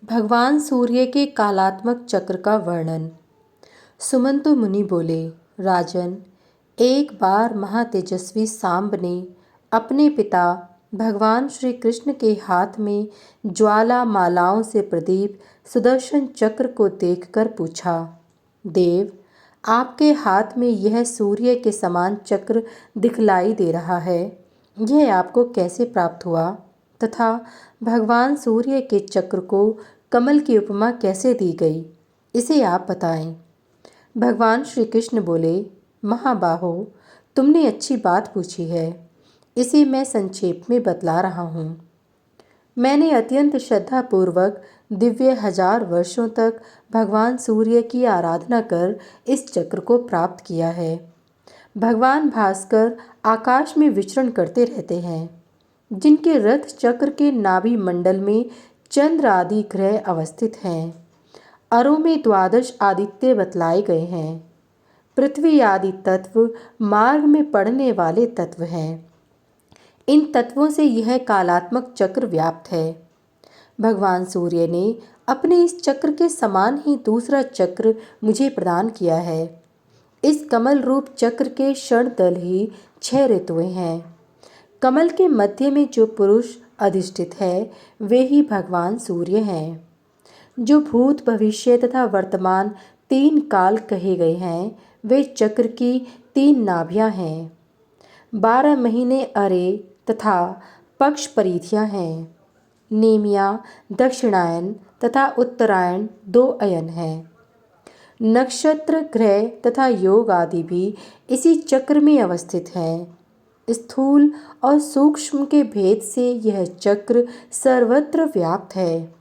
भगवान सूर्य के कालात्मक चक्र का वर्णन। सुमंतु मुनि बोले, राजन, एक बार महातेजस्वी सांब ने अपने पिता भगवान श्री कृष्ण के हाथ में ज्वाला मालाओं से प्रदीप सुदर्शन चक्र को देखकर पूछा, देव, आपके हाथ में यह सूर्य के समान चक्र दिखलाई दे रहा है, यह आपको कैसे प्राप्त हुआ तथा भगवान सूर्य के चक्र को कमल की उपमा कैसे दी गई, इसे आप बताएं। भगवान श्री कृष्ण बोले, महाबाहो, तुमने अच्छी बात पूछी है, इसे मैं संक्षेप में बतला रहा हूँ। मैंने अत्यंत श्रद्धापूर्वक दिव्य 1000 वर्षों तक भगवान सूर्य की आराधना कर इस चक्र को प्राप्त किया है। भगवान भास्कर आकाश में विचरण करते रहते हैं, जिनके रथ चक्र के नाभि मंडल में चंद्र आदि ग्रह अवस्थित हैं। अरों में 12 आदित्य बतलाए गए हैं। पृथ्वी आदि तत्व मार्ग में पड़ने वाले तत्व हैं। इन तत्वों से यह कालात्मक चक्र व्याप्त है। भगवान सूर्य ने अपने इस चक्र के समान ही दूसरा चक्र मुझे प्रदान किया है। इस कमल रूप चक्र के क्षण दल ही 6 ऋतुएं हैं। कमल के मध्य में जो पुरुष अधिष्ठित है, वे ही भगवान सूर्य हैं। जो भूत, भविष्य तथा वर्तमान 3 काल कहे गए हैं, वे चक्र की 3 नाभियां हैं। 12 महीने अरे तथा पक्ष परिधियां हैं। नेमिया, दक्षिणायन तथा उत्तरायण 2 अयन हैं। नक्षत्र, ग्रह तथा योग आदि भी इसी चक्र में अवस्थित हैं। स्थूल और सूक्ष्म के भेद से यह चक्र सर्वत्र व्याप्त है।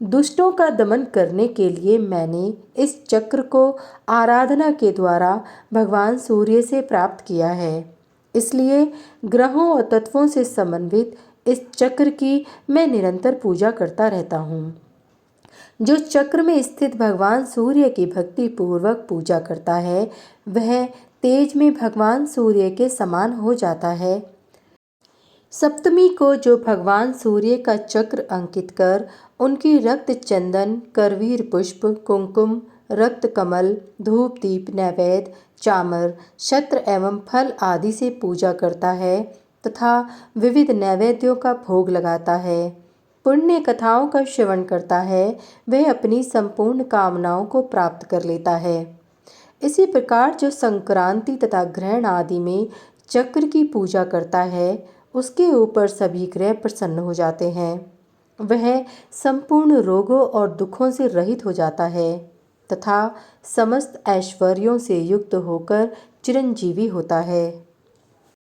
दुष्टों का दमन करने के लिए मैंने इस चक्र को आराधना के द्वारा भगवान सूर्य से प्राप्त किया है। इसलिए ग्रहों और तत्वों से समन्वित इस चक्र की मैं निरंतर पूजा करता रहता हूँ। जो चक्र में स्थित भगवान सूर्य की भक्ति पूर्वक पूजा करता है, वह तेज में भगवान सूर्य के समान हो जाता है। सप्तमी को जो भगवान सूर्य का चक्र अंकित कर उनकी रक्त चंदन, करवीर पुष्प, कुमकुम, रक्त कमल, धूप दीप, नैवेद्य, चामर, छत्र एवं फल आदि से पूजा करता है तथा विविध नैवेद्यों का भोग लगाता है, पुण्य कथाओं का श्रवण करता है, वह अपनी संपूर्ण कामनाओं को प्राप्त कर लेता है। इसी प्रकार जो संक्रांति तथा ग्रहण आदि में चक्र की पूजा करता है, उसके ऊपर सभी ग्रह प्रसन्न हो जाते हैं। वह संपूर्ण रोगों और दुखों से रहित हो जाता है तथा समस्त ऐश्वर्यों से युक्त होकर चिरंजीवी होता है।